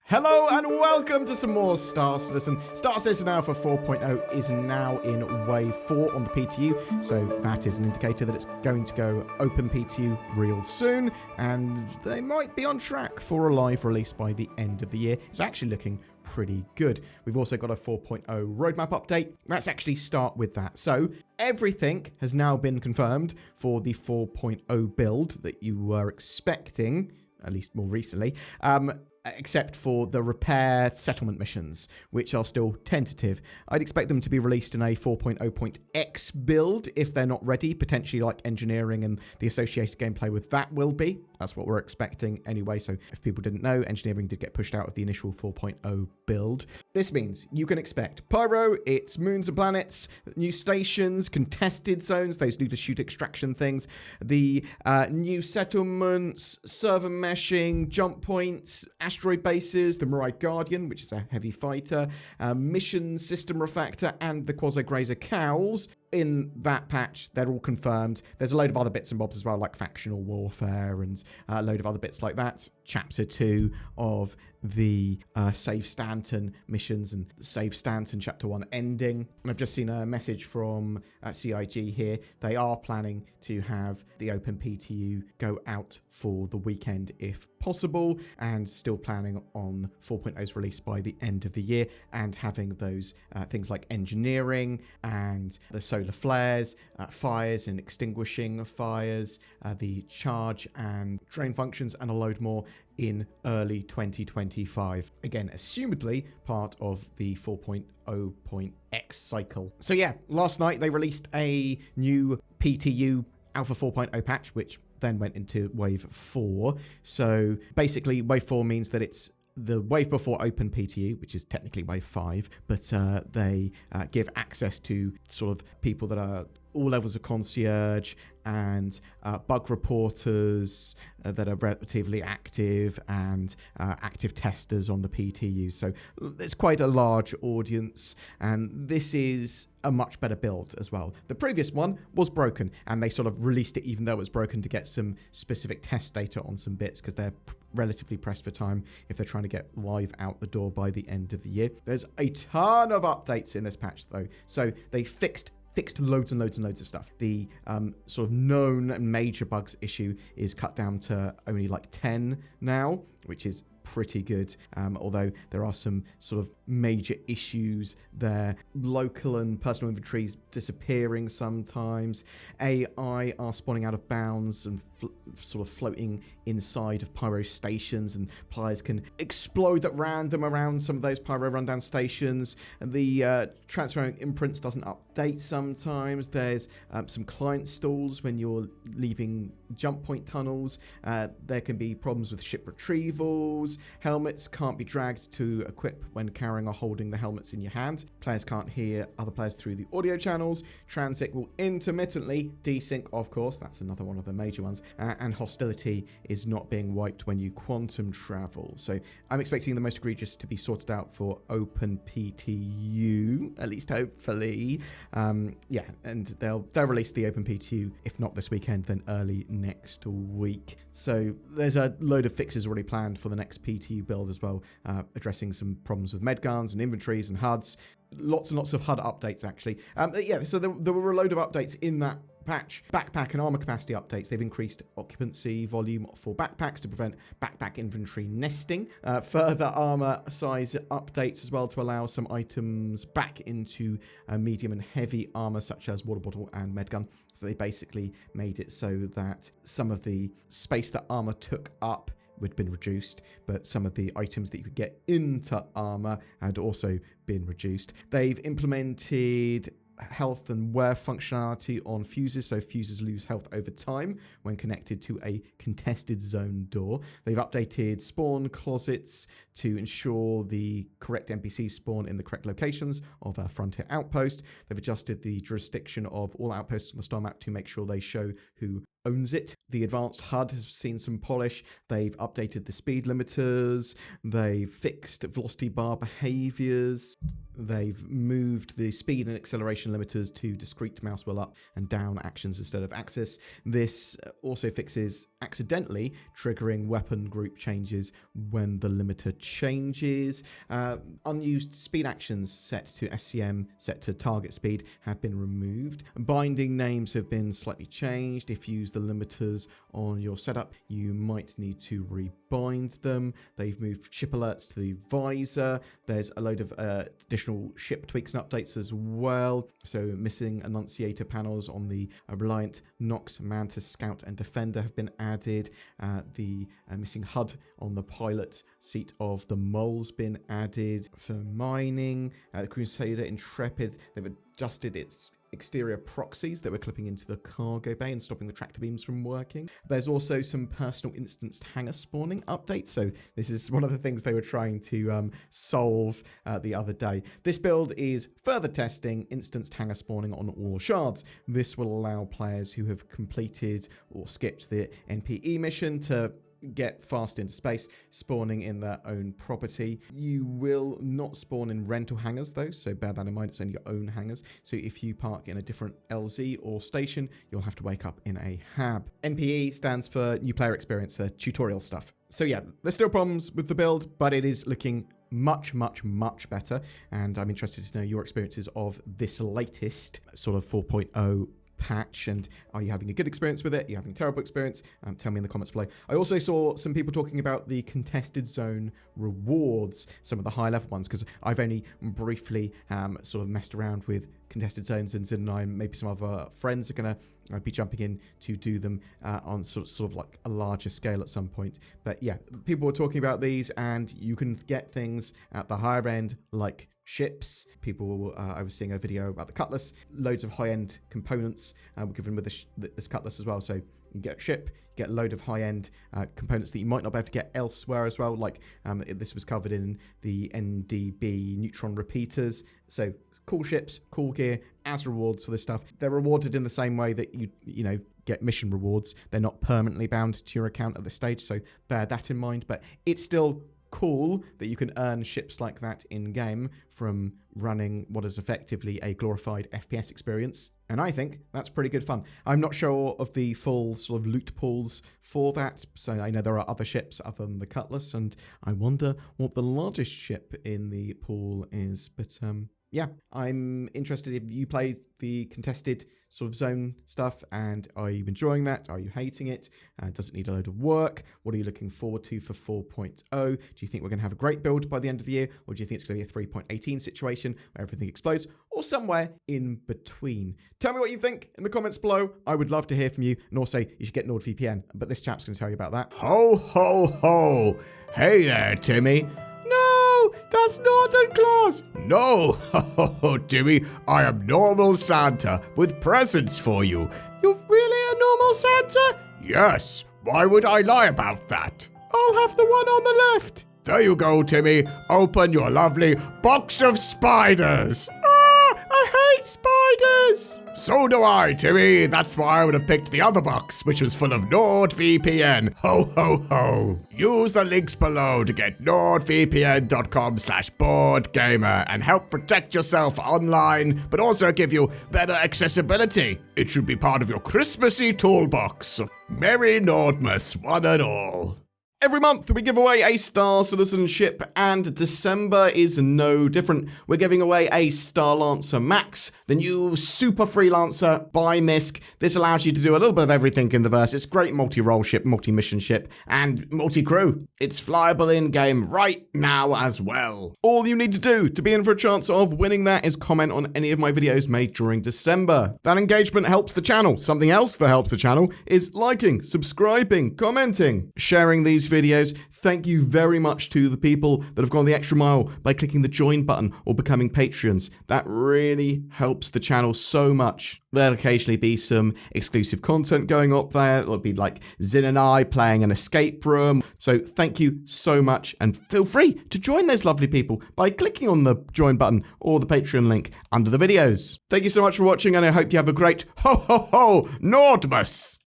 Hello and welcome to some more Star Citizen. Star Citizen Alpha 4.0 is now in Wave 4 on the PTU, so that is an indicator that it's going to go open PTU real soon, and they might be on track for a live release by the end of the year. It's actually looking pretty good. We've also got a 4.0 roadmap update. Let's actually start with that. So everything has now been confirmed for the 4.0 build that you were expecting, at least more recently, except for the repair settlement missions, which are still tentative. I'd expect them to be released in a 4.0.x build if they're not ready, potentially like engineering and the associated gameplay with that will be. That's what we're expecting anyway, so if people didn't know, engineering did get pushed out of the initial 4.0 build. This means you can expect Pyro, its moons and planets, new stations, contested zones, those need to shoot extraction things, the new settlements, server meshing, jump points, asteroid bases, the Mirage Guardian, which is a heavy fighter, mission system refactor, and the Quasi-Grazer cows. In that patch, they're all confirmed. There's a load of other bits and bobs as well, like factional warfare and a load of other bits like that. Chapter 2 of the Save Stanton missions and Save Stanton Chapter 1 ending. And I've just seen a message from CIG here. They are planning to have the Open PTU go out for the weekend if possible, and still planning on 4.0's release by the end of the year, and having those things like engineering and the solar flares, fires and extinguishing fires, the charge and drain functions, and a load more in early 2025. Again, assumedly part of the 4.0.x cycle. So yeah, last night they released a new PTU Alpha 4.0 patch, which then went into Wave 4. So basically, Wave 4 means that it's the wave before Open PTU, which is technically Wave 5, but they give access to sort of people that are all levels of concierge and bug reporters that are relatively active, and active testers on the PTU. So it's quite a large audience, and this is a much better build as well. The previous one was broken, and they sort of released it even though it was broken to get some specific test data on some bits, because they're relatively pressed for time if they're trying to get live out the door by the end of the year. There's a ton of updates in this patch though, so they fixed loads and loads and loads of stuff. The sort of known major bugs issue is cut down to only like 10 now, which is pretty good, although there are some sort of major issues there. Local and personal inventories disappearing sometimes. AI are spawning out of bounds and sort of floating inside of pyro stations, and players can explode at random around some of those pyro rundown stations. And the transferring imprints doesn't update sometimes. There's some client stalls when you're leaving jump point tunnels. There can be problems with ship retrievals. Helmets can't be dragged to equip when carrying or holding the helmets in your hand. Players can't hear other players through the audio channels. Transit will intermittently desync, of course, that's another one of the major ones. And hostility is not being wiped when you quantum travel. So I'm expecting the most egregious to be sorted out for Open PTU, at least hopefully. Yeah, and they'll release the Open PTU, if not this weekend, then early next week. So there's a load of fixes already planned for the next PTU build as well, addressing some problems with med guns and inventories and HUDs. Lots and lots of HUD updates, actually. Yeah, so there were a load of updates in that patch. Backpack and armor capacity updates. They've increased occupancy volume for backpacks to prevent backpack inventory nesting. Further armor size updates as well to allow some items back into medium and heavy armor, such as water bottle and medgun. So they basically made it so that some of the space that armor took up had been reduced, but some of the items that you could get into armor had also been reduced. They've implemented health and wear functionality on fuses, so fuses lose health over time when connected to a contested zone door. They've updated spawn closets to ensure the correct NPCs spawn in the correct locations of a frontier outpost. They've adjusted the jurisdiction of all outposts on the star map to make sure they show who owns it. The advanced HUD has seen some polish. They've updated the speed limiters. They've fixed velocity bar behaviors. They've moved the speed and acceleration limiters to discrete mouse wheel up and down actions instead of axis. This also fixes accidentally triggering weapon group changes when the limiter changes. Unused speed actions set to SCM, set to target speed, have been removed. Binding names have been slightly changed. If you use the limiters on your setup, you might need to rebind them. They've moved ship alerts to the visor. There's a load of additional ship tweaks and updates as well. So missing annunciator panels on the Reliant, Nox, Mantis, Scout and Defender have been added. The missing HUD on the pilot seat of the Mole's been added. For mining, the Crusader Intrepid, they've adjusted its exterior proxies that were clipping into the cargo bay and stopping the tractor beams from working. There's also some personal instanced hangar spawning updates. So this is one of the things they were trying to solve the other day. This build is further testing instanced hangar spawning on all shards. This will allow players who have completed or skipped the NPE mission to get fast into space, spawning in their own property. You will not spawn in rental hangars though, so bear that in mind, it's only your own hangars. So if you park in a different LZ or station, you'll have to wake up in a HAB. NPE stands for New Player Experience, the tutorial stuff. So yeah, there's still problems with the build, but it is looking much better, and I'm interested to know your experiences of this latest sort of 4.0 patch, and are you having a good experience with it? Are you having a terrible experience? Tell me in the comments below. I also saw some people talking about the contested zone rewards, some of the high level ones, because I've only briefly sort of messed around with contested zones, and Zin and I and maybe some other friends are going to be jumping in to do them on sort of like a larger scale at some point. But yeah, people were talking about these, and you can get things at the higher end like ships. People, I was seeing a video about the Cutlass. Loads of high-end components were given with this Cutlass as well. So you can get a ship, get a load of high-end components that you might not be able to get elsewhere as well. Like this was covered in the NDB neutron repeaters. So cool ships, cool gear as rewards for this stuff. They're rewarded in the same way that you know get mission rewards. They're not permanently bound to your account at this stage. So bear that in mind. But it's still cool that you can earn ships like that in game from running what is effectively a glorified FPS experience, and I think that's pretty good fun. I'm not sure of the full sort of loot pools for that, so I know there are other ships other than the Cutlass, and I wonder what the largest ship in the pool is, but yeah, I'm interested if you play the contested sort of zone stuff, and are you enjoying that? Are you hating it? Does it need a load of work? What are you looking forward to for 4.0? Do you think we're going to have a great build by the end of the year, or do you think it's going to be a 3.18 situation where everything explodes, or somewhere in between? Tell me what you think in the comments below. I would love to hear from you, and also you should get NordVPN, but this chap's going to tell you about that. Ho, ho, ho. Hey there, Timmy. No, that's Northern Claus. No, ho, Timmy, I am normal Santa with presents for you. You're really a normal Santa? Yes, why would I lie about that? I'll have the one on the left. There you go, Timmy. Open your lovely box of spiders. I hate spiders! So do I, Timmy. That's why I would have picked the other box, which was full of NordVPN. Ho, ho, ho. Use the links below to get nordvpn.com/BoredGamer and help protect yourself online, but also give you better accessibility. It should be part of your Christmassy toolbox. Merry Nordmas, one and all. Every month we give away a Star Citizenship, and December is no different. We're giving away a Starlancer Max, the new super freelancer by MISC. This allows you to do a little bit of everything in the verse. It's great multi-role ship, multi-mission ship, and multi-crew. It's flyable in-game right now as well. All you need to do to be in for a chance of winning that is comment on any of my videos made during December. That engagement helps the channel. Something else that helps the channel is liking, subscribing, commenting, sharing these videos. Thank you very much to the people that have gone the extra mile by clicking the join button or becoming Patreons. That really helps the channel so much. There'll occasionally be some exclusive content going up there. It'll be like Zin and I playing an escape room. So thank you so much, and feel free to join those lovely people by clicking on the join button or the Patreon link under the videos. Thank you so much for watching, and I hope you have a great ho ho ho Nordmas!